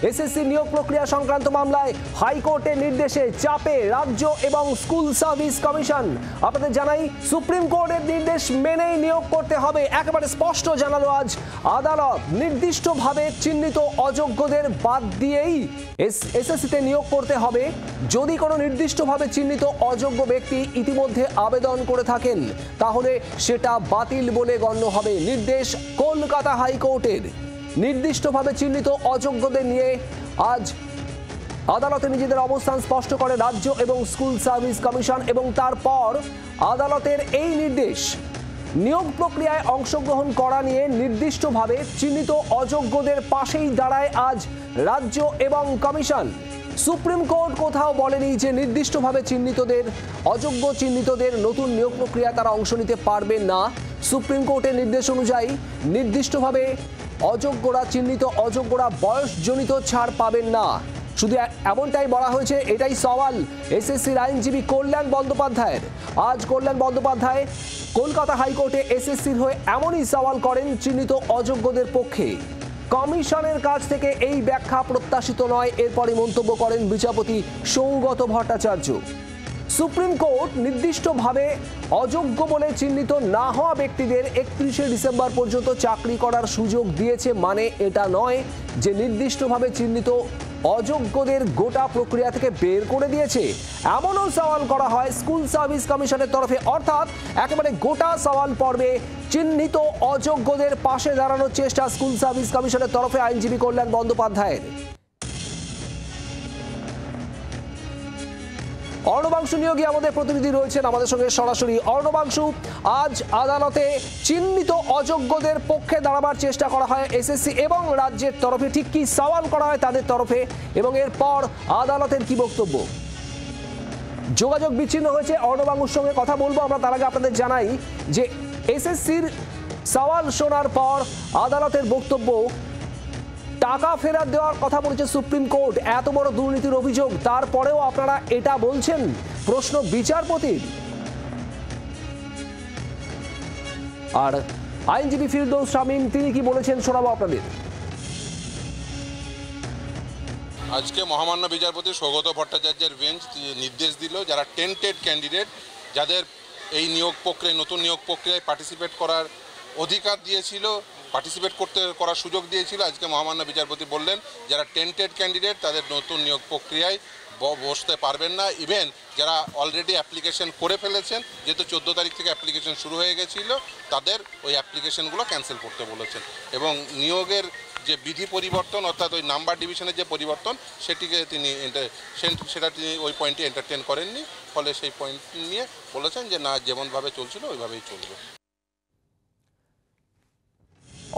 SSC নিয়োগ প্রক্রিয়া সংক্রান্ত মামলায় হাইকোর্টের নির্দেশে চাপে রাজ্য এবং স্কুল সার্ভিস কমিশন। আপনাদের জানাই, সুপ্রিম কোর্টের নির্দেশ মেনেই নিয়োগ করতে হবে, একেবারে স্পষ্ট জানালো আজ আদালত। নির্দিষ্টভাবে চিহ্নিত অযোগ্যদের বাদ দিয়েই এসএসসিতে নিয়োগ করতে হবে। যদি কোনো নির্দিষ্টভাবে চিহ্নিত অযোগ্য ব্যক্তি ইতিমধ্যে আবেদন করে থাকেন তাহলে সেটা বাতিল বলে গণ্য হবে। নির্দেশ কলকাতা হাইকোর্টের। নির্দিষ্টভাবে চিহ্নিত অযোগ্যদের নিয়ে আজ আদালতে নিজেদের অবস্থান স্পষ্ট করে রাজ্য এবং স্কুল সার্ভিস কমিশন, এবং তারপর আদালতের এই নির্দেশ নিয়োগ প্রক্রিয়ায় অংশগ্রহণ করা নিয়ে নির্দিষ্টভাবে চিহ্নিত অযোগ্যদের পাশেই দাঁড়ায় আজ রাজ্য এবং কমিশন। সুপ্রিম কোর্ট কোথাও বলেনি যে নির্দিষ্টভাবে চিহ্নিতদের, অযোগ্য চিহ্নিতদের নতুন নিয়োগ প্রক্রিয়ায় তারা অংশ নিতে পারবেন না। সুপ্রিম কোর্টের নির্দেশ অনুযায়ী নির্দিষ্টভাবে অযোগ্যরা, চিহ্নিত অযোগ্যরা বয়সজনিত ছাড় পাবেন না। শুধু এমনটাই বলা হয়েছে, এটাই সওয়াল এসএসসির আইনজীবী কল্যাণ বন্দ্যোপাধ্যায়ের। আজ কল্যাণ বন্দ্যোপাধ্যায় কলকাতা হাইকোর্টে এসএসসির হয়ে এমনই সওয়াল করেন চিহ্নিত অযোগ্যদের পক্ষে। কমিশনের কাছ থেকে এই ব্যাখ্যা প্রত্যাশিত নয়, এরপরই মন্তব্য করেন বিচারপতি সৌগত ভট্টাচার্য। সুপ্রিম কোর্ট নির্দিষ্টভাবে অযোগ্য বলে চিহ্নিত না হওয়া ব্যক্তিদের 31শে ডিসেম্বর পর্যন্ত চাকরি করার সুযোগ দিয়েছে, মানে এটা নয় যে নির্দিষ্টভাবে চিহ্নিত অযোগ্যদের গোটা প্রক্রিয়া থেকে বের করে দিয়েছে। এমনও সওয়াল করা হয় স্কুল সার্ভিস কমিশনের তরফে, অর্থাৎ একেবারে গোটা সওয়াল পর্বে চিহ্নিত অযোগ্যদের পাশে দাঁড়ানোর চেষ্টা স্কুল সার্ভিস কমিশনের তরফে আইনজীবী কল্যাণ বন্দ্যোপাধ্যায়ের। অর্ণবাংশু নিয়োগী আমাদের প্রতিনিধি রয়েছেন আমাদের সঙ্গে সরাসরি। অর্ণবাংশু, আজ আদালতে চিহ্নিত অযোগ্যদের পক্ষে দাঁড়াবার চেষ্টা করা হয় এসএসসি এবং রাজ্যের তরফে, ঠিক কি সওয়াল করা হয় তাদের তরফে, এবং এরপর আদালতের কি বক্তব্য? যোগাযোগ বিচ্ছিন্ন হয়েছে, অর্ণবাংশুর সঙ্গে কথা বলবো আমরা। তার আগে আপনাদের জানাই যে এসএসসির সওয়াল শোনার পর আদালতের বক্তব্য, টাকা ফেরত দেওয়ার কথা বলেছে সুপ্রিম কোর্ট। এত বড় দুর্নীতির অভিযোগ, তারপরেও আপনারা এটা বলছেন, প্রশ্ন বিচারপতির। আর আইনজীবী ফিরদৌস শামীম তিনি কি বলেছেন শোনাবো আপনাদের। আজকে মহামান্য বিচারপতি সৌগত ভট্টাচার্যের বেঞ্চ নির্দেশ দিল, যারা টেন্টেড ক্যান্ডিডেট, যাদের এই নিয়োগ প্রক্রিয়ায়, নতুন নিয়োগ প্রক্রিয়ায় পার্টিসিপেট করার অধিকার দিয়েছিল, পার্টিসিপেট করার সুযোগ দিয়েছিল, আজকে মহামান্য বিচারপতি বললেন যারা টেন্টেড ক্যান্ডিডেট তাদের নতুন নিয়োগ প্রক্রিয়ায় বসতে পারবেন না। ইভেন যারা অলরেডি অ্যাপ্লিকেশন করে ফেলেছেন, যেহেতু 14 তারিখ থেকে অ্যাপ্লিকেশন শুরু হয়ে গেছিল, তাদের ওই অ্যাপ্লিকেশনগুলো ক্যান্সেল করতে বলেছেন। এবং নিয়োগের যে বিধি পরিবর্তন, অর্থাৎ ওই নাম্বার ডিভিশনের যে পরিবর্তন, সেটা তিনি ওই পয়েন্টটি এন্টারটেন করেননি। ফলে সেই পয়েন্ট নিয়ে বলেছেন যে না, যেমনভাবে চলছিল ওইভাবেই চলবে।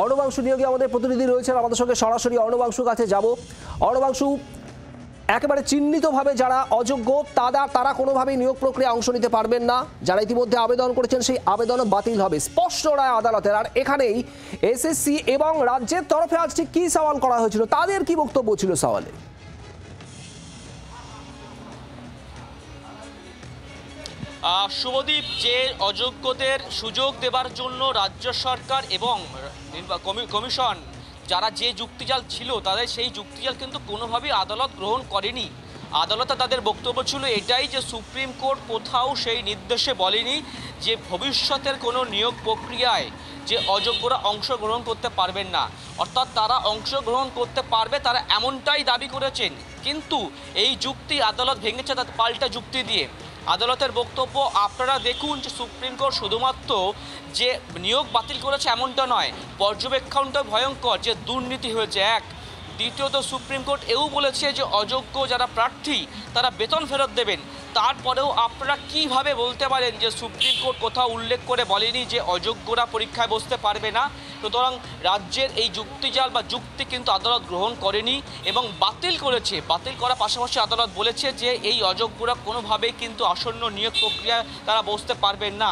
অর্ণবাংশু নিয়োগী আমাদের প্রতিনিধি রয়েছেন আমাদের সঙ্গে সরাসরি। অর্ণবাংশুর কাছে যাব। অর্ণবাংশু, একেবারে চিহ্নিতভাবে যারা অযোগ্য তারা কোনোভাবেই নিয়োগ প্রক্রিয়া অংশ নিতে পারবেন না। যারা ইতিমধ্যে আবেদন করেছেন সেই আবেদনও বাতিল হবে, স্পষ্ট রায় আদালতের। আর এখানেই এসএসসি এবং রাজ্যের তরফে আজ ঠিক কি সওয়াল করা হয়েছিল, তাদের কি বক্তব্য ছিল সওয়ালে? শুভদীপ, যে অযোগ্যদের সুযোগ দেবার জন্য রাজ্য সরকার এবং কমিশন যারা যে যুক্তিজাল ছিল, তাদের সেই যুক্তিজাল কিন্তু কোনোভাবেই আদালত গ্রহণ করেনি। আদালতে তাদের বক্তব্য ছিল এটাই যে সুপ্রিম কোর্ট কোথাও সেই নির্দেশে বলেনি যে ভবিষ্যতের কোনো নিয়োগ প্রক্রিয়ায় যে অযোগ্যরা অংশগ্রহণ করতে পারবেন না, অর্থাৎ তারা অংশগ্রহণ করতে পারবে, তারা এমনটাই দাবি করেছেন। কিন্তু এই যুক্তি আদালত ভেঙেছে তার পাল্টা যুক্তি দিয়ে। আদালতের বক্তব্য, আপনারা দেখুন যে সুপ্রিম কোর্ট শুধুমাত্র যে নিয়োগ বাতিল করেছে এমনটা নয়, পর্যবেক্ষণটা ভয়ঙ্কর, যে দুর্নীতি হয়েছে এক। দ্বিতীয়ত সুপ্রিম কোর্ট এও বলেছে যে অযোগ্য যারা প্রার্থী তারা বেতন ফেরত দেবেন। তারপরেও আপনারা কিভাবে বলতে পারেন যে সুপ্রিম কোর্ট কোথাও উল্লেখ করে বলেনি যে অযোগ্যরা পরীক্ষায় বসতে পারবে না? সুতরাং রাজ্যের এই যুক্তিজাল বা যুক্তি কিন্তু আদালত গ্রহণ করেনি এবং বাতিল করেছে। বাতিল করার পাশাপাশি আদালত বলেছে যে এই অযোগ্যরা কোনোভাবেই কিন্তু আসন্ন নিয়োগ প্রক্রিয়ায় তারা বসতে পারবেন না।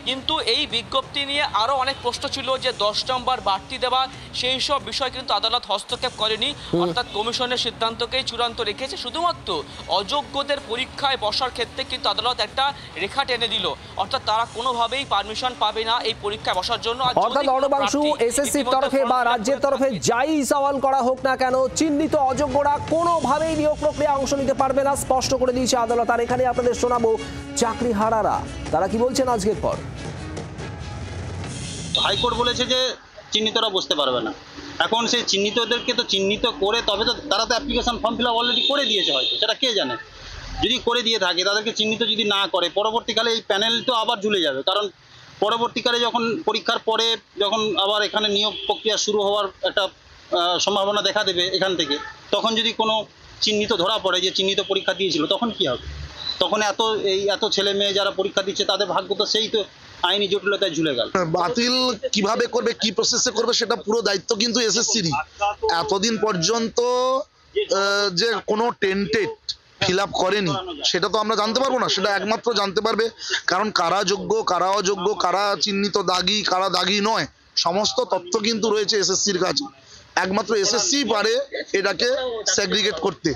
কিন্তু এই বিজ্ঞপ্তি নিয়ে আরও অনেক প্রশ্ন ছিল যে 10 নম্বর বাড়তি দেওয়া, সেই সব বিষয় কিন্তু আদালত হস্তক্ষেপ করেনি। অর্থাৎ কমিশনের সিদ্ধান্তকেই চূড়ান্ত রেখেছে। শুধুমাত্র অযোগ্যদের পরীক্ষায় বসার ক্ষেত্রে কিন্তু আদালত একটা রেখা টেনে দিল, অর্থাৎ তারা কোনোভাবেই পারমিশন পাবে না এই পরীক্ষায় বসার জন্য। অর্থাৎ অর্ণবাংশু, এসএসসির তরফে বা রাজ্যের তরফে যাই সওয়াল করা হোক না কেন, চিহ্নিত অযোগ্যরা কোনোভাবেই নিয়োগ প্রক্রিয়া অংশ নিতে পারবে না, স্পষ্ট করে দিয়েছে আদালত। আর এখানে আপনাদের শোনাবো চাকরি হারারা তারা কি বলছেন আজকের পর। হাইকোর্ট বলেছে যে চিহ্নিতরা বসতে পারবে না। এখন সেই চিহ্নিতদেরকে তো চিহ্নিত করে তবে তো তারা তো application form fill up already করে দিয়েছে, হয়তো সেটা কে জানে। যদি করে দিয়ে থাকে তাদেরকে চিহ্নিত যদি না করে, পরবর্তীকালে এই প্যানেল তো আবার ঝুলে যাবে। কারণ পরবর্তীকালে যখন পরীক্ষার পরে যখন আবার এখানে নিয়োগ প্রক্রিয়া শুরু হওয়ার একটা সম্ভাবনা দেখা দেবে এখান থেকে, তখন যদি কোনো চিহ্নিত ধরা পড়ে যে চিহ্নিত পরীক্ষা দিয়েছিল, তখন কি হবে? তখন এত ছেলে মেয়ে যারা পরীক্ষা দিচ্ছে তাদের ভাগ্য তো সেই তো আইনি জটিলতায় ঝুলে গেল। বাতিল কিভাবে করবে, কি প্রসেসে করবে, সেটা পুরো দায়িত্ব কিন্তু এসএসসিরই। এতদিন পর্যন্ত যে কোনো টেন্টেড ফিল আপ করেনি সেটা তো আমরা জানতে পারবো না। সেটা একমাত্র জানতে পারবে কারণ কারা যোগ্য, কারা অযোগ্য, কারা চিহ্নিত দাগি, কারা দাগি নয়, সমস্ত তথ্য কিন্তু রয়েছে এসএসসির কাছে। একমাত্র এসএসসি পারে এটাকে সেগ্রিগেট করতে।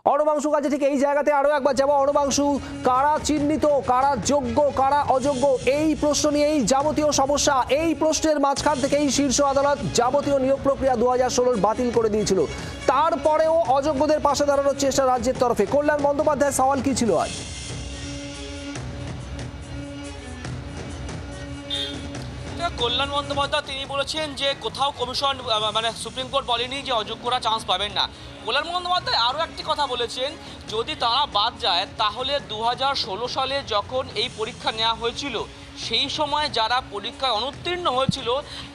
অর্ণবাংশু কাছে ঠিক এই জায়গাতে আরো একবার যাবো। অর্ণবাংশু, কারা চিহ্নিত, কারা যোগ্য, কারা অযোগ্য, এই প্রশ্ন নিয়েই যাবতীয় সমস্যা। এই প্রশ্নের মাঝখান থেকেই শীর্ষ আদালত যাবতীয় নিয়োগ প্রক্রিয়া 2016 বাতিল করে দিয়েছিল। তারপরেও অযোগ্যদের পাশে দাঁড়ানোর চেষ্টা রাজ্যের তরফে। কল্যাণ বন্দ্যোপাধ্যায়ের সওয়াল কি ছিল আজ? কল্যাণ বন্দ্যোপাধ্যায় তিনি বলেছেন যে কোথাও কমিশন মানে সুপ্রিম কোর্ট বলেনি যে অযোগ্যরা চান্স পাবেন না। কল্যাণ বন্দ্যোপাধ্যায় আরও একটি কথা বলেছেন, যদি তারা বাদ যায় তাহলে 2016 সালে যখন এই পরীক্ষা নেওয়া হয়েছিল সেই সময় যারা পরীক্ষায় অনুত্তীর্ণ হয়েছিল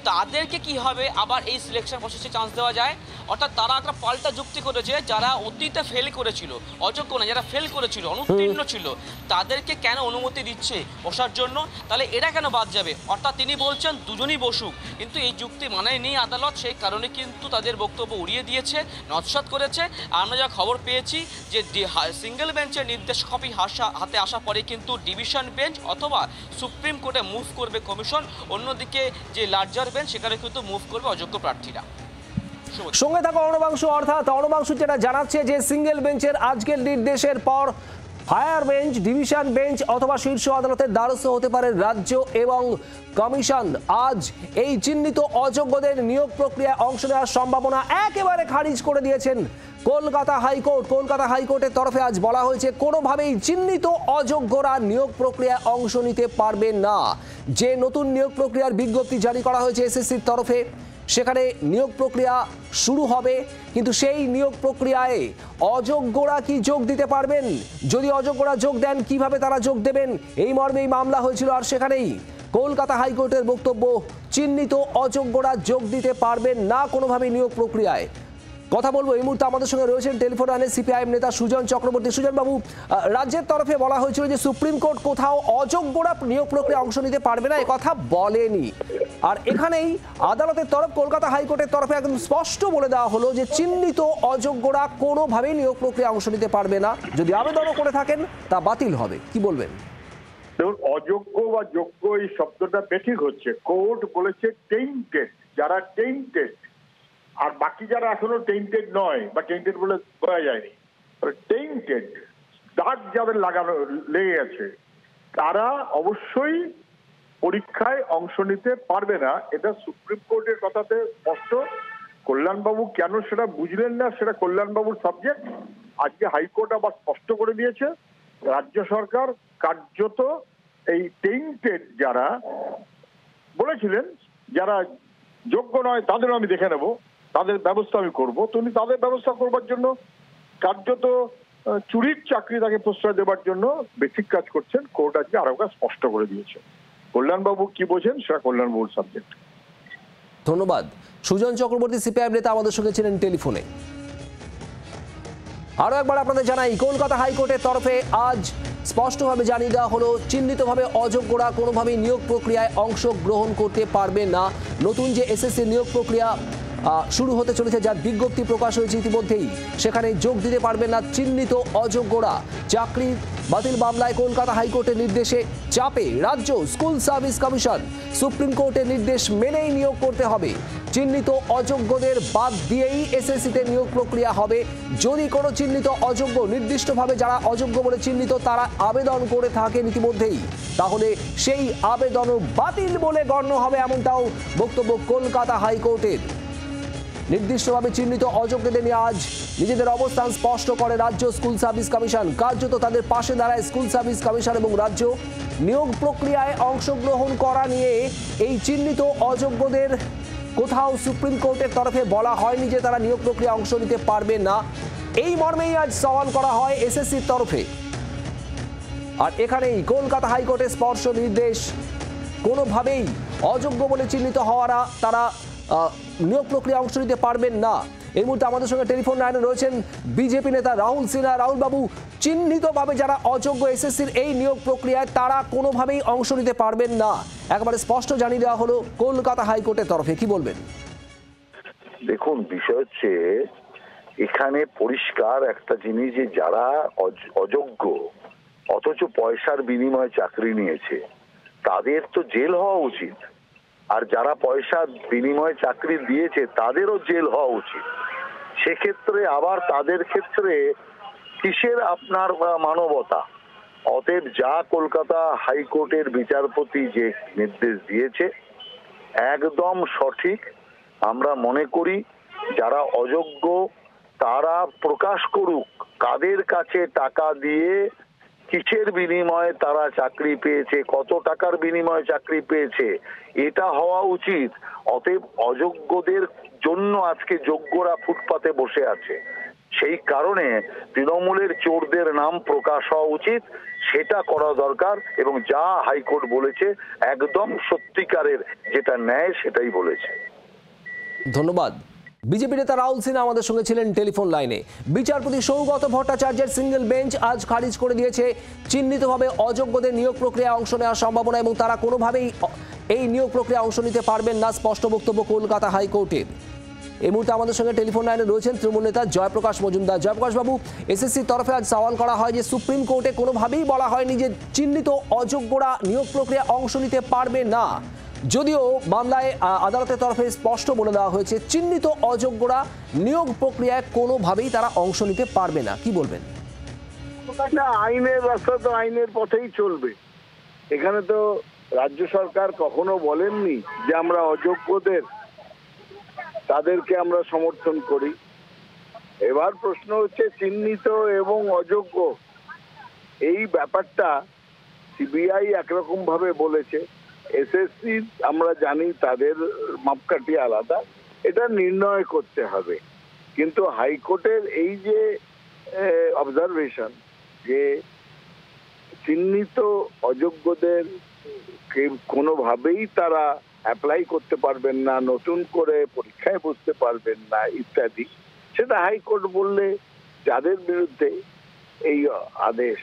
তাদেরকে কি হবে আবার এই সিলেকশন প্রসেসে চান্স দেওয়া যায়। অর্থাৎ তারা একটা পাল্টা যুক্তি করেছে, যারা অতীতে ফেল করেছিল, অযোগ্য না, যারা ফেল করেছিল, অনুত্তীর্ণ ছিল, তাদেরকে কেন অনুমতি দিচ্ছে বসার জন্য, তাহলে এরা কেন বাদ যাবে? অর্থাৎ তিনি বলছেন দুজনই বসুক, কিন্তু এই যুক্তি মানেনি আদালত, সেই কারণে কিন্তু তাদের বক্তব্য উড়িয়ে দিয়েছে, নস্যাৎ করেছে। আমরা যা খবর পেয়েছি যে সিঙ্গেল বেঞ্চের নির্দেশ কপি হাতে আসা পরে কিন্তু ডিভিশন বেঞ্চ অথবা সুপ্রিম কোর্টে মুভ করবে কমিশন, অন্যদিকে যে লার্জার বেঞ্চ সেখানে কিন্তু মুভ করবে অযোগ্য প্রার্থীরা। সঙ্গে থাকা অর্ণবাংশু, অর্থাৎ অর্ণবাংশু যেটা জানাচ্ছে যে সিঙ্গেল বেঞ্চের আজকের নির্দেশের পর হায়ার বেঞ্চ, ডিভিশন বেঞ্চ অথবা শীর্ষ আদালতের দ্বারস্থ হতে পারে রাজ্য এবং কমিশন। আজ এই চিহ্নিত অযোগ্যদের নিয়োগ প্রক্রিয়ায় অংশ নেওয়ার সম্ভাবনা একেবারে খারিজ করে দিয়েছেন কলকাতা হাইকোর্ট। কলকাতা হাইকোর্টের তরফে আজ বলা হয়েছে কোনোভাবেই চিহ্নিত অযোগ্যরা নিয়োগ প্রক্রিয়ায় অংশ নিতে পারবে না। যে নতুন নিয়োগ প্রক্রিয়ার বিজ্ঞপ্তি জারি করা হয়েছে এসএসসির তরফে, সেখানে নিয়োগ প্রক্রিয়া শুরু হবে, কিন্তু সেই নিয়োগ প্রক্রিয়ায় অযোগ্যরা কি যোগ দিতে পারবেন? যদি অযোগ্যরা যোগ দেন কিভাবে তারা যোগ দেবেন, এই মর্মেই মামলা হয়েছিল। আর সেখানেই কলকাতা হাইকোর্টের বক্তব্য, চিহ্নিত অযোগ্যরা যোগ দিতে পারবেন না কোনোভাবেই নিয়োগ প্রক্রিয়ায়। কথা বলবো এই মুহূর্তে আমাদের সঙ্গে রয়েছেন টেলিফোন লাইনে সিপিআইএম নেতা সুজন চক্রবর্তী। সুজন বাবু, রাজ্যের তরফে বলা হয়েছিল যে সুপ্রিম কোর্ট কোথাও অযোগ্যরা নিয়োগ প্রক্রিয়া অংশ নিতে পারবে না, কথা বলেনি। আর এখানেই আদালতের তরফ, কলকাতা হাইকোর্টের তরফে একদম স্পষ্ট বলে দেওয়া হলো যে চিহ্নিত অযোগ্যরা কোনোভাবেই নিয়োগ প্রক্রিয়া অংশ নিতে পারবে না, যদি আবেদনও করে থাকেন তা বাতিল হবে। কি বলবেন? দেখুন, অযোগ্য বা যোগ্য এই শব্দটা বেঠিক হচ্ছে। কোর্ট বলেছে টেইন্টেড, যারা টেইন্টেড, আর বাকি যারা এখনো টেইন্টেড নয় বা টেইন্টেড বলে বোঝা যায়নি, টেইন্টেড দাগ যাদের লাগানো লেগে গেছে তারা অবশ্যই পরীক্ষায় অংশ নিতে পারবে না। এটা সুপ্রিম কোর্টের কথাতে স্পষ্ট। কল্যাণবাবু কেন সেটা বুঝলেন না, সেটা কল্যাণবাবুর সাবজেক্ট। আজকে হাইকোর্ট আবার স্পষ্ট করে দিয়েছে রাজ্য সরকার কার্যত এই টেইন্টেড যারা বলেছিলেন যারা যোগ্য নয় তাদেরও আমি দেখে নেব, তাদের ব্যবস্থা আমি করবো, তো উনি তাদের ব্যবস্থা করবার জন্য কার্যত চুরির চাকরি তাকে প্রশ্রয় দেবার জন্য বেসিক কাজ করছেন। কোর্ট আজকে আরো স্পষ্ট করে দিয়েছে। কল্যাণবাবু কি বোঝেন সেটা কল্যাণবাবুর সাবজেক্ট। ধন্যবাদ। সুজন চক্রবর্তী সিপিআইএম নেতা আমাদের সঙ্গে ছিলেন টেলিফোনে। আরো একবার আপনাদের জানাই, কলকাতা হাইকোর্টের তরফে আজ স্পষ্টভাবে জানিয়ে দেওয়া হলো চিহ্নিতভাবে অযোগ্যরা কোনোভাবেই নিয়োগ প্রক্রিয়ায় অংশগ্রহণ করতে পারবে না। নতুন যে এসএসসি নিয়োগ প্রক্রিয়া শুরু হতে চলেছে, যার বিজ্ঞপ্তি প্রকাশ হয়েছে ইতিমধ্যেই। সেখানে যোগ দিতে পারবেন না চিহ্নিত অযোগ্যরা। চাকরি বাতিল মামলায় কলকাতা হাইকোর্টের নির্দেশে চাপে রাজ্য স্কুল সার্ভিস কমিশন। সুপ্রিম কোর্টের নির্দেশ মেনেই নিয়োগ করতে হবে। চিহ্নিত অযোগ্যদের বাদ দিয়েই এসএসসিতে নিয়োগ প্রক্রিয়া হবে। যদি কোনো চিহ্নিত অযোগ্য, নির্দিষ্টভাবে যারা অযোগ্য বলে চিহ্নিত, তারা আবেদন করে থাকেন ইতিমধ্যেই, তাহলে সেই আবেদনও বাতিল বলে গণ্য হবে, এমনটাও বক্তব্য কলকাতা হাইকোর্টের। নির্দিষ্টভাবে চিহ্নিত অযোগ্যদের নিয়ে আজ নিজেদের অবস্থান স্পষ্ট করে রাজ্য স্কুল সার্ভিস কমিশন। কার্যত তাদের পাশে দাঁড়ায় স্কুল সার্ভিস কমিশন এবং রাজ্য। নিয়োগ প্রক্রিয়ায় অংশগ্রহণ করা নিয়ে এই চিহ্নিত অযোগ্যদের কোথাও সুপ্রিম কোর্টের তরফে বলা হয়নি যে তারা নিয়োগ প্রক্রিয়া অংশ নিতে পারবে না। এই মর্মেই আজ সওয়াল করা হয় এসএসসির তরফে। আর এখানেই কলকাতা হাইকোর্টের স্পষ্ট নির্দেশ, কোনোভাবেই অযোগ্য বলে চিহ্নিত হওয়ারা তারা নিয়োগ প্রক্রিয়া অংশ নিতে পারবেন না। এই মুহূর্তে আমাদের সঙ্গে টেলিফোন লাইনে রয়েছেন বিজেপি নেতা রাহুল সিনহা। রাহুল বাবু, চিহ্নিতভাবে যারা অযোগ্য এসএসসির এই নিয়োগ প্রক্রিয়ায়, তারা কোনোভাবেই অংশ নিতে পারবেন না, একেবারে স্পষ্ট জানিয়ে দেওয়া হলো কলকাতা হাইকোর্টের তরফে। কি বলবেন? দেখুন, বিষয় হচ্ছে এখানে পরিষ্কার একটা জিনিস, যে যারা অযোগ্য অথচ পয়সার বিনিময়ে চাকরি নিয়েছে, তাদের তো জেল হওয়া উচিত। আর যারা পয়সার বিনিময়ে চাকরি দিয়েছে তাদেরও জেল হওয়া উচিত। সেক্ষেত্রে আবার তাদের ক্ষেত্রে কিসের আপনার মানবতা? অতএব যা কলকাতা হাইকোর্টের বিচারপতি যে নির্দেশ দিয়েছে একদম সঠিক। আমরা মনে করি যারা অযোগ্য তারা প্রকাশ করুক কাদের কাছে টাকা দিয়ে, কিসের বিনিময়ে তারা চাকরি পেয়েছে, কত টাকার বিনিময়ে চাকরি পেয়েছে, এটা হওয়া উচিত। অতএব অযোগ্যদের জন্য আজকে যোগ্যরা ফুটপাতে বসে আছে। সেই কারণে তৃণমূলের চোরদের নাম প্রকাশ হওয়া উচিত, সেটা করা দরকার। এবং যা হাইকোর্ট বলেছে একদম সত্যিকারের যেটা ন্যায় সেটাই বলেছে। ধন্যবাদ। বিজেপি নেতা রাহুল সিনহা আমাদের সঙ্গে ছিলেন টেলিফোন লাইনে। বিচারপতি সৌগত ভট্টাচার্যের সিঙ্গেল বেঞ্চ আজ খারিজ করে দিয়েছে চিহ্নিতভাবে অযোগ্যদের নিয়োগ প্রক্রিয়ায় অংশ নেওয়ার সম্ভাবনা, এবং তারা কোনোভাবেই এই নিয়োগ প্রক্রিয়ায় অংশ নিতে পারবেন না, স্পষ্ট বক্তব্য কলকাতা হাইকোর্টের। এই মুহূর্তে আমাদের সঙ্গে টেলিফোন লাইনে রয়েছেন তৃণমূল নেতা জয়প্রকাশ মজুমদার। জয়প্রকাশ বাবু, এসএসসির তরফে আজ সওয়াল করা হয় যে সুপ্রিম কোর্টে কোনোভাবেই বলা হয়নি যে চিহ্নিত অযোগ্যরা নিয়োগ প্রক্রিয়া অংশ নিতে পারবে না, যদিও মামলায় আদালতের তরফে স্পষ্ট বলে দেওয়া হয়েছে চিহ্নিত অযোগ্যরা নিয়োগ প্রক্রিয়ায় কোনোভাবেই তারা অংশ নিতে পারবে না। কি বলবেন? না, আইনের রাস্তা তো আইনের পথেই চলবে। এখানে তো রাজ্য সরকার কখনো বলেননি যে আমরা অযোগ্যদের তাদেরকে আমরা সমর্থন করি। এবার প্রশ্ন হচ্ছে চিহ্নিত এবং অযোগ্য এই ব্যাপারটা সিবিআই একরকম ভাবে বলেছে, এসএসসি আমরা জানি তাদের মাপকাঠি আলাদা, এটা নির্ণয় করতে হবে। কিন্তু হাইকোর্টের এই যে অবজারভেশন যে চিহ্নিত অযোগ্যদের কোনোভাবেই তারা অ্যাপ্লাই করতে পারবেন না, নতুন করে পরীক্ষায় বসতে পারবেন না ইত্যাদি, সেটা হাইকোর্ট বললে যাদের বিরুদ্ধে এই আদেশ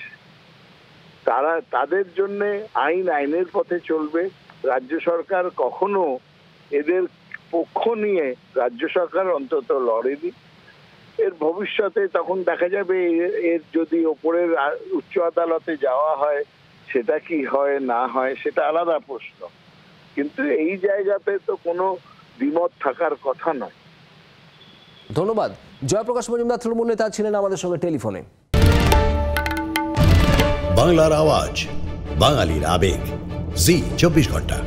তারা তাদের জন্য আইনের পথে চলবে। রাজ্য সরকার কখনো এদের পক্ষ নিয়ে রাজ্য সরকার অন্তত লড়েনি। এর ভবিষ্যতে তখন দেখা যাবে এর যদি ওপরের উচ্চ আদালতে যাওয়া হয় সেটা কি হয় না হয় সেটা আলাদা প্রশ্ন, কিন্তু এই জায়গাতে তো কোনো দ্বিমত থাকার কথা নয়। ধন্যবাদ। জয়প্রকাশ মজুমদার তৃণমূল নেতা ছিলেন আমাদের সঙ্গে টেলিফোনে। বাংলার আওয়াজ, বাঙালির আবেগ, জি 24 ঘন্টা।